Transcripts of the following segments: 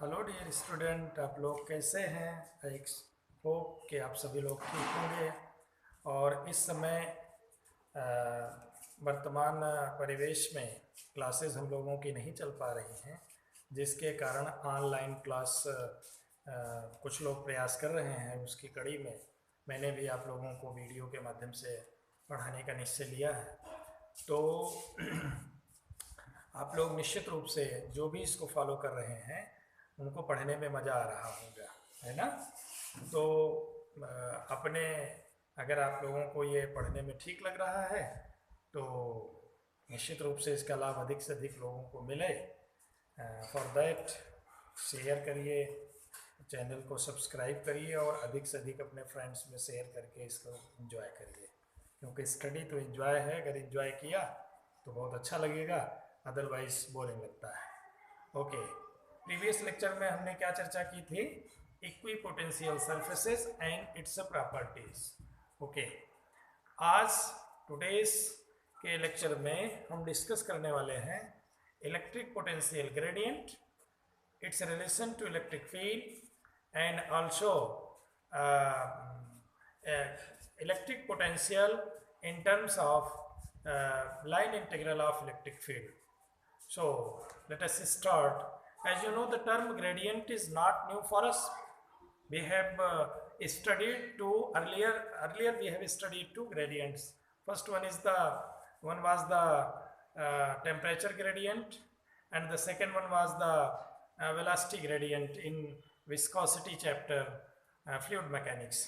Hello dear student, आप लोग कैसे हैं? आई होप कि आप सभी लोग ठीक होंगे। और इस समय अ, वर्तमान परिवेश में क्लासेस हम लोगों की नहीं चल पा रही हैं, जिसके कारण ऑनलाइन क्लास कुछ लोग प्रयास कर रहे हैं। उसकी कड़ी में मैंने भी आप लोगों को वीडियो के माध्यम से पढ़ाने का निश्चय लिया है। तो आप लोग निश्चित रूप से जो भी इसको फॉलो कर रहे हैं उनको पढ़ने में मज़ा आ रहा होगा, है ना? तो अपने अगर आप लोगों को ये पढ़ने में ठीक लग रहा है तो निश्चित रूप से इसका लाभ अधिक से अधिक लोगों को मिले। फॉर दैट शेयर करिए, चैनल को सब्सक्राइब करिए और अधिक से अधिक अपने फ्रेंड्स में शेयर करके इसको एंजॉय करिए, क्योंकि स्टडी तो एंजॉय है। अगर एंजॉय किया तो बहुत अच्छा लगेगा, अदरवाइज बोरिंग लगता है। ओके, प्रीवियस लेक्चर में हमने क्या चर्चा की थी? Equipotential surfaces and its properties. Okay, आज टुडेस के लेक्चर में हम डिस्कस करने वाले हैं electric potential gradient, its relation to electric field, and also uh, uh, electric potential in terms of line integral of electric field. So let us start. As you know, the term gradient is not new for us. We have studied two earlier we have studied two gradients. First one was the temperature gradient, and the second one was the velocity gradient in viscosity chapter, fluid mechanics.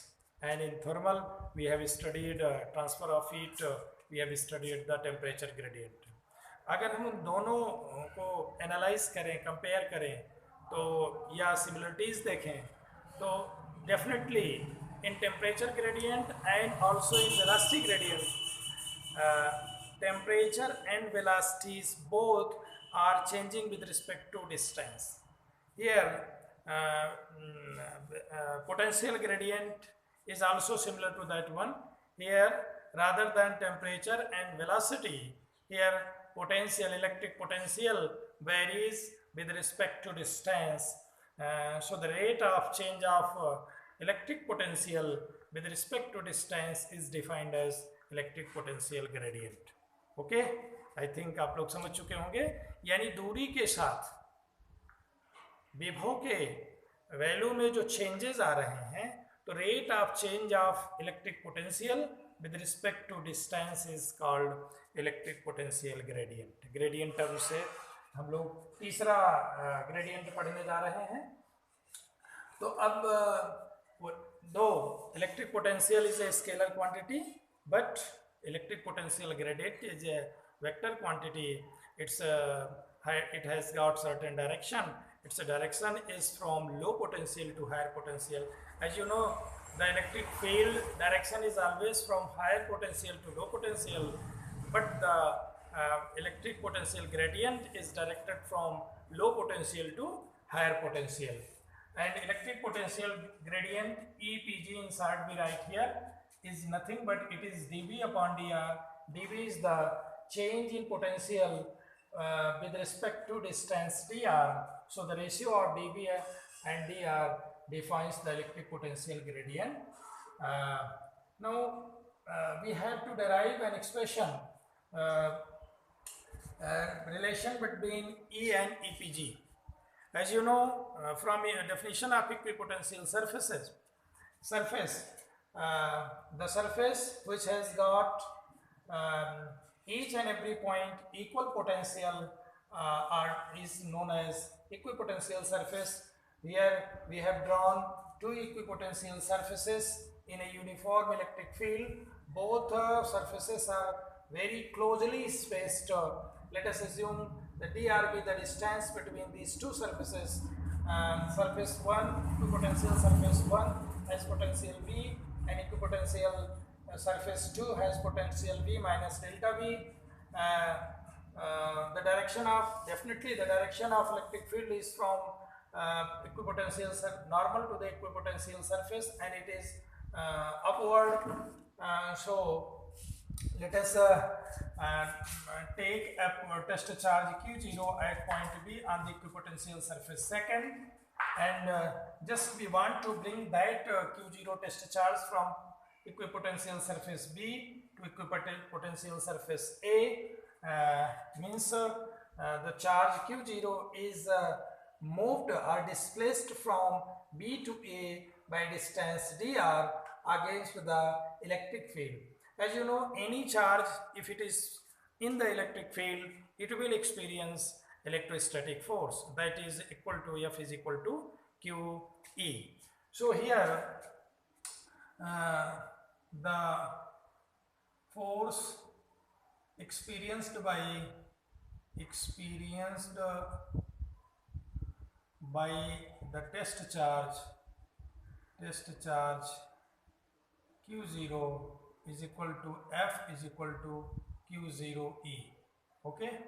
And in thermal we have studied transfer of heat, we have studied the temperature gradient. अगर हम उन दोनों को analyse करें, compare करें तो या similarities देखें तो definitely in temperature gradient and also in velocity gradient temperature and velocities both are changing with respect to distance. Here potential gradient is also similar to that one. Here, rather than temperature and velocity, here electric potential varies with respect to distance. So the rate of change of electric potential with respect to distance is defined as electric potential gradient. Okay, I think आप लोग समझ चुके होंगे। यानी दूरी के साथ विभव के वैल्यू में जो चेंजेस आ रहे हैं, तो rate of change of electric potential with respect to distance is called electric potential gradient. Gradient term से हम लोग तीसरा ग्रेडियंट पढ़ने जा रहे हैं। तो अब दो electric potential is a scalar quantity, but electric potential gradient is a vector quantity. It has got certain direction. Its direction is from low potential to higher potential. As you know, the electric field direction is always from higher potential to low potential, but the electric potential gradient is directed from low potential to higher potential. And electric potential gradient EPG inside we write here is nothing but it is dV upon dr. dV is the change in potential with respect to distance dr. So the ratio of dV and dr defines the electric potential gradient. Now we have to derive an expression, relation between E and EPG. As you know, from a definition of equipotential surface, the surface which has got each and every point equal potential is known as equipotential surface. Here we have drawn two equipotential surfaces in a uniform electric field. Both surfaces are very closely spaced. Let us assume the dr be the distance between these two surfaces. Surface 1, equipotential surface 1 has potential V, and equipotential surface 2 has potential V minus delta V. The direction of electric field is from equipotential normal to the equipotential surface, and it is upward. So let us take a test charge q0 at point B on the equipotential surface second, and just we want to bring that q0 test charge from equipotential surface B to equipotential surface A. Means the charge q0 is moved or displaced from B to A by distance dr against the electric field. As you know, any charge, if it is in the electric field, it will experience electrostatic force, that is equal to F is equal to QE. So here the force experienced by the test charge q0 is equal to F is equal to q0e. Okay,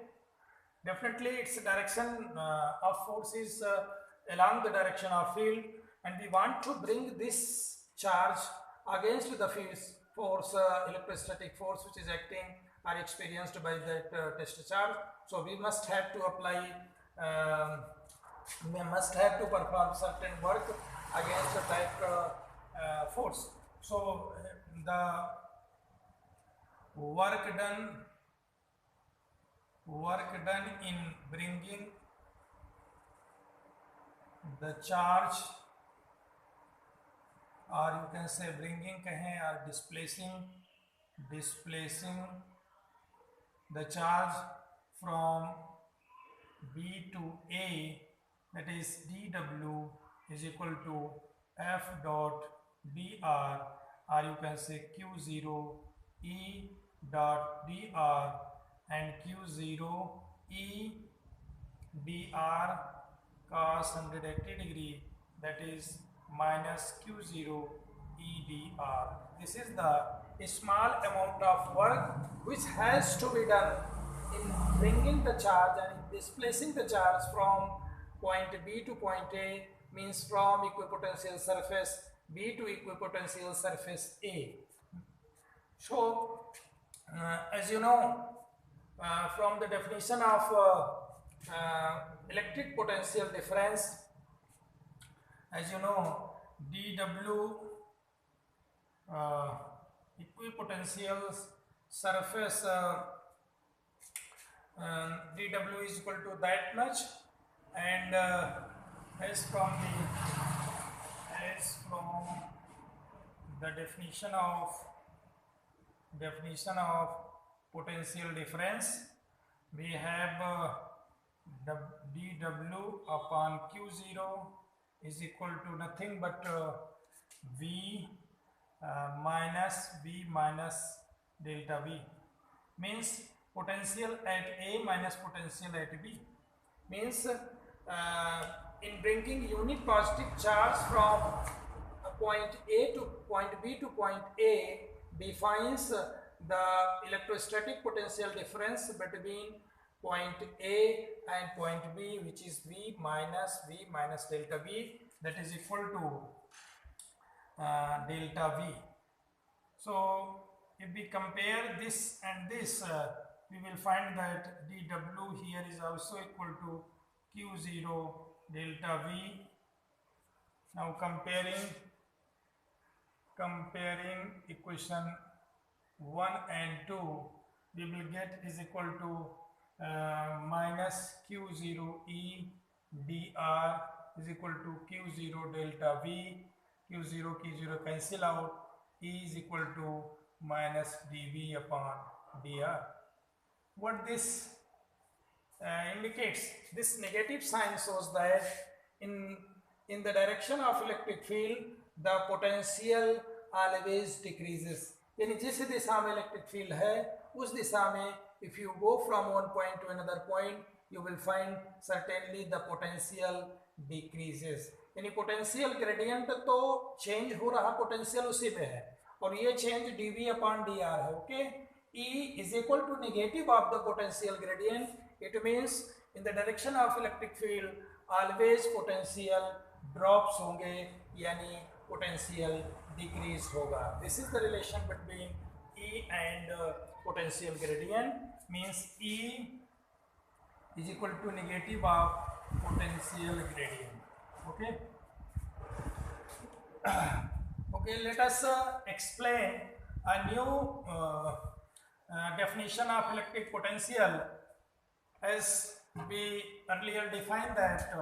definitely its direction of force is along the direction of field, and we want to bring this charge against the force, electrostatic force which is acting or experienced by that test charge. So we must have to apply, we must have to perform certain work against that force. So the work done in bringing the charge, or you can say bringing kahein, or displacing the charge from B to A, that is dW is equal to F dot dr, or you can say q0 E dot dr, and q0 E dr cos 180 degree, that is minus q0 E dr. This is the small amount of work which has to be done in bringing the charge and displacing the charge from point B to point A, means from equipotential surface B to equipotential surface A. So as you know, from the definition of electric potential difference, as you know, dW equipotential surface dW is equal to that much, and as from the definition of potential difference, we have the dW upon q0 is equal to nothing but V minus delta V, means potential at A minus potential at B. Means in bringing unit positive charge from point A to point B to point A defines the electrostatic potential difference between point A and point B, which is V minus delta V, that is equal to delta V. So if we compare this and this, we will find that dW here is also equal to q0 delta V. Now comparing equation 1 and 2, we will get is equal to minus q0 E dr is equal to q0 delta V. q0 cancel out, E is equal to minus dV upon dr. What this indicates, this negative sign shows that in the direction of electric field the potential always decreases. यानी जिस दिशा में electric field है उस दिशा में if you go from one point to another point, you will find certainly the potential decreases. यानी potential gradient तो change हो रहा, पोटेंशियल उसी में है, और ये चेंज dV अपॉन dr है. Okay, E is equal to negative of the potential gradient. It means in the direction of electric field always potential drops होंगे, यानी potential decrease होगा. This is the relation between E and potential gradient means E is equal to negative of potential gradient. Okay. Okay, let us explain a new definition of electric potential. As we earlier defined that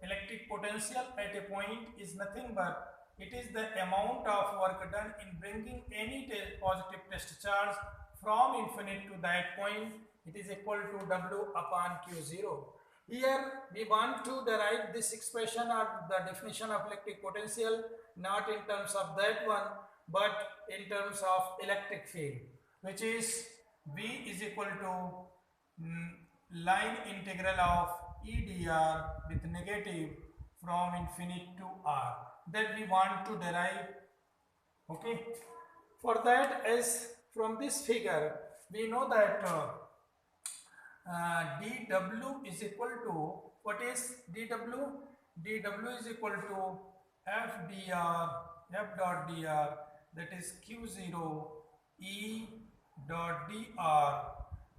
electric potential at a point is nothing but it is the amount of work done in bringing any positive test charge from infinite to that point. It is equal to W upon Q0. Here we want to derive this expression or the definition of electric potential not in terms of that one but in terms of electric field, which is V is equal to line integral of EdR with negative from infinite to R that we want to derive. Okay, for that, as from this figure we know that dW is equal to, what is dW? dW is equal to F dot dr, that is Q0 E dot dr,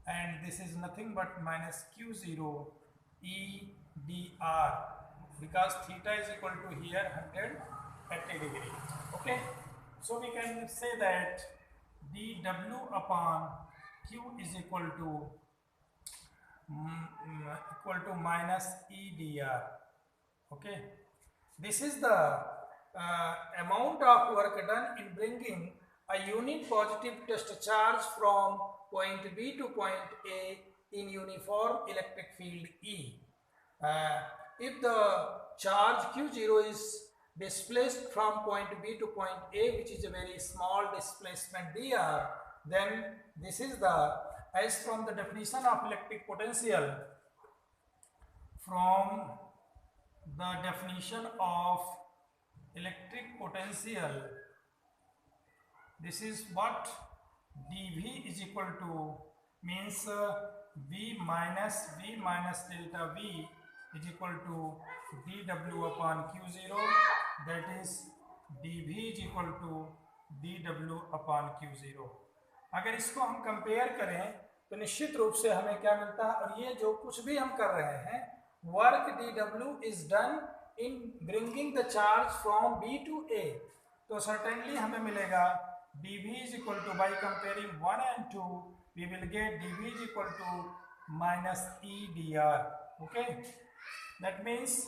and this is nothing but minus Q0 E dr, because theta is equal to here 180 degree. Okay, so we can say that dW upon Q is equal to minus E dr. Okay, this is the amount of work done in bringing a unit positive test charge from point B to point A in uniform electric field E. If the charge Q0 is displaced from point B to point A, which is a very small displacement dr, then this is the, as from the definition of electric potential, from the definition of electric potential, this is what dV is equal to, means V minus delta V is equal to dW upon Q0, that is dV is equal to dW upon Q0. अगर इसको हम compare करें तो निश्चित रूप से हमें क्या मिलता है, और ये जो कुछ भी हम कर रहे हैं, work dW is done in bringing the charge from B to A, तो certainly हमें मिलेगा dV is equal to, by comparing 1 and 2 we will get dV is equal to minus E dr. Okay, that means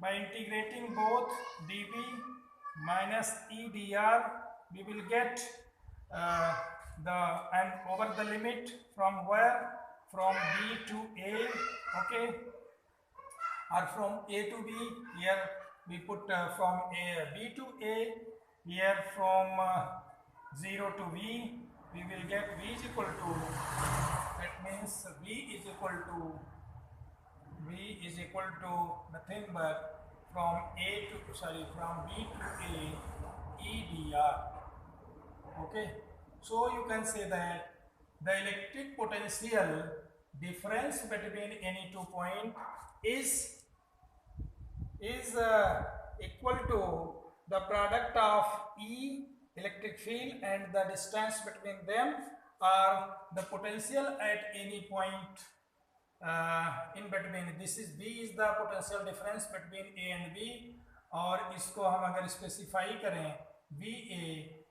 by integrating both dV minus E dr we will get and over the limit from where, from B to A. Okay, or from A to B, here we put from B to A, here from 0 to V we will get V is equal to, that means V is equal to nothing but from B to A E dr. Okay, so you can say that the electric potential difference between any 2 points is equal to the product of E electric field and the distance between them, or the potential at any point in between. This is V is the potential difference between A and B, और इसको हम अगर specify करें VA,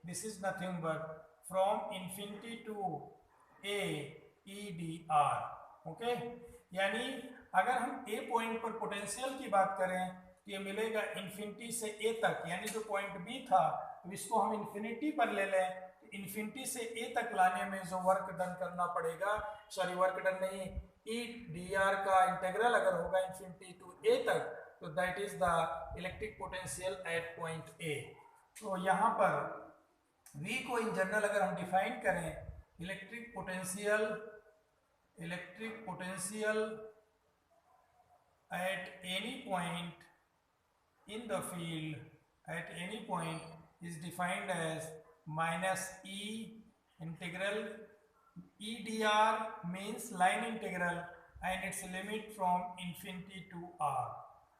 this is nothing but from infinity to A E dr. Okay, यानी अगर हम A point पर potential की बात करें तो ये मिलेगा इन्फिनिटी से A तक, यानी जो पॉइंट B था तो इसको हम इन्फिनिटी पर ले लें, तो इन्फिनिटी से A तक लाने में जो वर्क डन करना पड़ेगा, सॉरी वर्क डन नहीं, E dr का इंटीग्रल अगर होगा इन्फिनिटी टू A तक, तो that is the electric potential at point A. तो यहाँ पर V को इन जनरल अगर हम डिफाइन करें, electric potential at any point in the field at any point is defined as minus E integral E dr, means line integral, and its limit from infinity to R.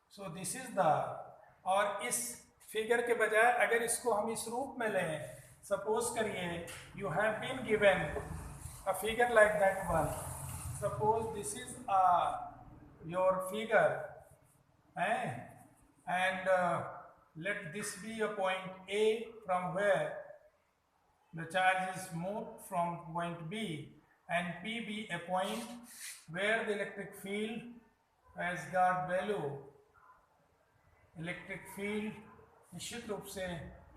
So this is the, और इस figure के बजाय अगर इसको हम इस रूप में लें सपोज करिए you have been given a figure like that one. Suppose this is your figure and let this be a point A from where the charge is moved from point B, and P be a point where the electric field has got value. Electric field निश्चित रूप से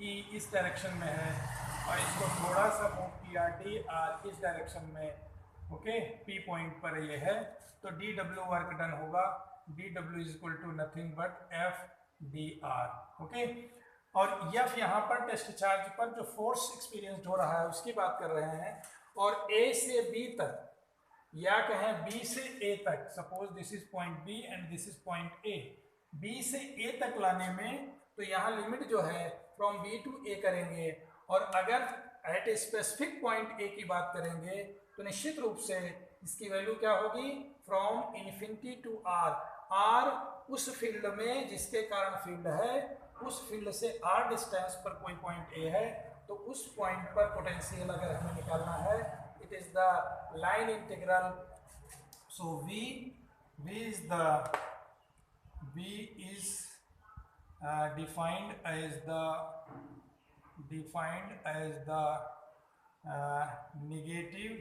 E इस direction में है और इसको थोड़ा सा मूव किया DR इस डायरेक्शन में. ओके, P पॉइंट पर ये है, तो DW वर्क डन होगा. DW is equal to nothing but FDR. Okay, और F यहाँ पर टेस्ट चार्ज पर जो फोर्स एक्सपीरियंस्ड हो रहा है उसकी बात कर रहे हैं. और A से B तक या कहें B से A तक, suppose this is point B and this is point A. B से A तक लाने में तो यहाँ लिमिट जो है फ्रॉम B टू A करेंगे, और अगर at a specific point A की बात करेंगे तो निश्चित रूप से इसकी वैल्यू क्या होगी, from infinity to R. R उस फील्ड में जिसके कारण फील्ड है, उस फील्ड से R डिस्टेंस पर कोई पॉइंट A है, तो उस पॉइंट पर पोटेंशियल अगर हमें निकालना है, it is the line integral. So V is defined as the negative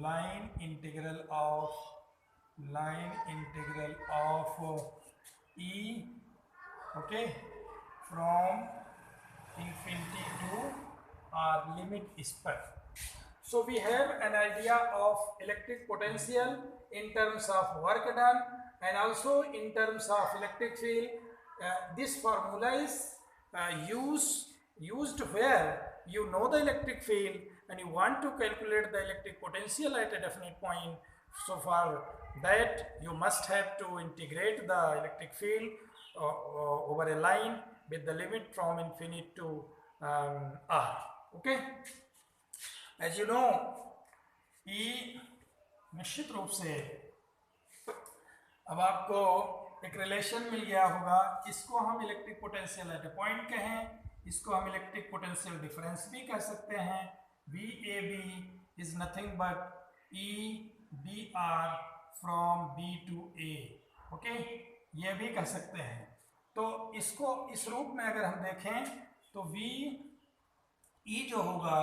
line integral of E, okay, from infinity to R, limit is per. So we have an idea of electric potential in terms of work done and also in terms of electric field. This formula is used where you know the electric field and you want to calculate the electric potential at a definite point. So for that you must have to integrate the electric field over a line with the limit from infinity to R. Okay, as you know, E निश्चित रूप से अब आपको एक relation मिल गया होगा. इसको हम electric potential at A point कहें, इसको हम इलेक्ट्रिक पोटेंशियल डिफरेंस भी कह सकते हैं. VAB is nothing but EDR from B to A. Okay, ये भी कह सकते हैं. तो इसको इस रूप में अगर हम देखें तो VE जो होगा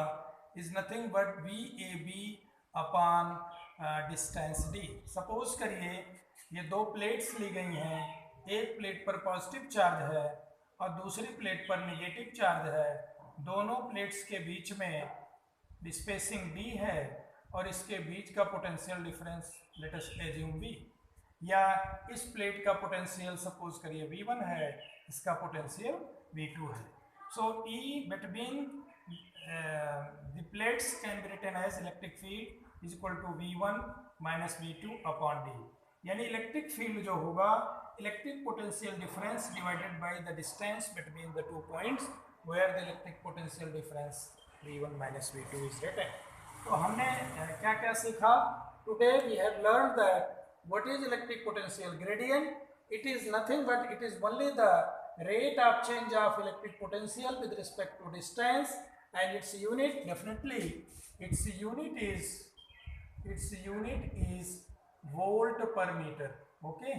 is nothing but VAB upon distance D. Suppose करिए ये दो प्लेट्स ली गई हैं, एक प्लेट पर पॉजिटिव चार्ज है और दूसरी प्लेट पर नेगेटिव चार्ज है. दोनों प्लेट्स के बीच में स्पेसिंग D है और इसके बीच का potential difference let us assume V. या इस प्लेट का पोटेंशियल सपोज करिए V1 है, इसका पोटेंशियल V2 है. So E between the plates can be written as electric field is equal to V1 minus V2 upon D. यानी electric field जो होगा electric potential difference divided by the distance between the two points where the electric potential difference V1 minus V2 is written. तो हमने क्या क्या सीखा today. We have learn that what is electric potential gradient. It is nothing but it is only the rate of change of electric potential with respect to distance, and its unit definitely its unit is volt per meter. okay,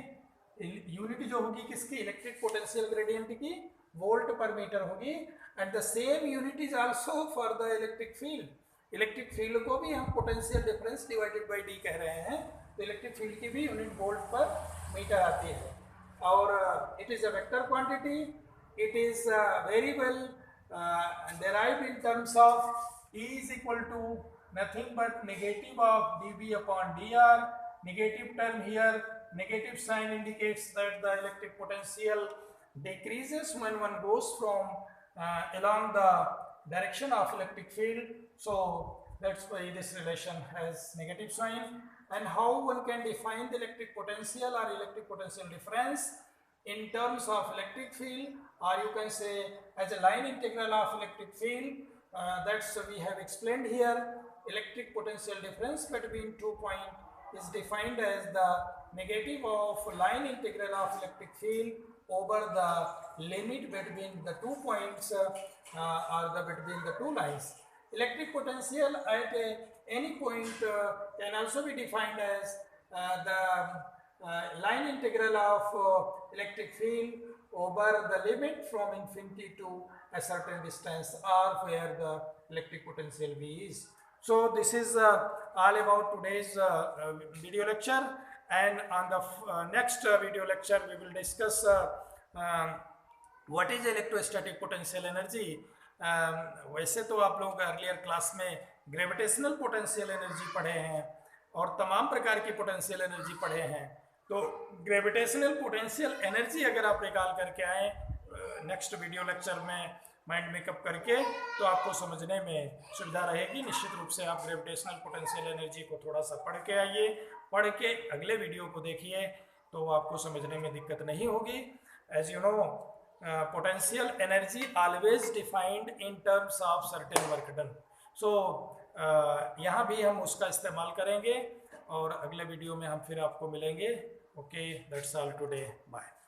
unit जो होगी किसकी, electric potential gradient की, volt पर metre होगी. And the same unit is also for the electric field. Electric field को भी हम potential difference divided bye D कह रहे हैं, तो इलेक्ट्रिक फील्ड की भी यूनिट वोल्ट पर मीटर आती है. और it is a vector quantity. It is variable derived in terms of E is equal to nothing but negative of dB upon dr. Negative term here, negative sign indicates that the electric potential decreases when one goes from along the direction of electric field. So that's why this relation has negative sign. And how one can define the electric potential or electric potential difference in terms of electric field, or you can say as a line integral of electric field. That's we have explained here. Electric potential difference between 2 points is defined as the negative of line integral of electric field over the limit between the 2 points or between the two lines. Electric potential at any point can also be defined as the line integral of electric field over the limit from infinity to a certain distance or where the electric potential V is. So this is all about today's video lecture, and on the next video lecture we will discuss what is electrostatic potential energy. वैसे तो आप लोग earlier class में gravitational potential energy पढ़े हैं और तमाम प्रकार की पोटेंशियल एनर्जी पढ़े हैं, तो ग्रेविटेशनल पोटेंशियल एनर्जी अगर आप रिकॉल करके आए नेक्स्ट वीडियो लेक्चर में माइंड मेकअप करके, तो आपको समझने में सुविधा रहेगी। निश्चित रूप से आप ग्रेविटेशनल पोटेंशियल एनर्जी को थोड़ा सा पढ़ के आइए, पढ़ के अगले वीडियो को देखिए तो आपको समझने में दिक्कत नहीं होगी। As you know, potential energy always defined in terms of certain work done. So यहाँ भी हम उसका इस्तेमाल करेंगे और अगले वीडियो में हम फिर आपको मिलेंगे। Okay, that's all today, bye.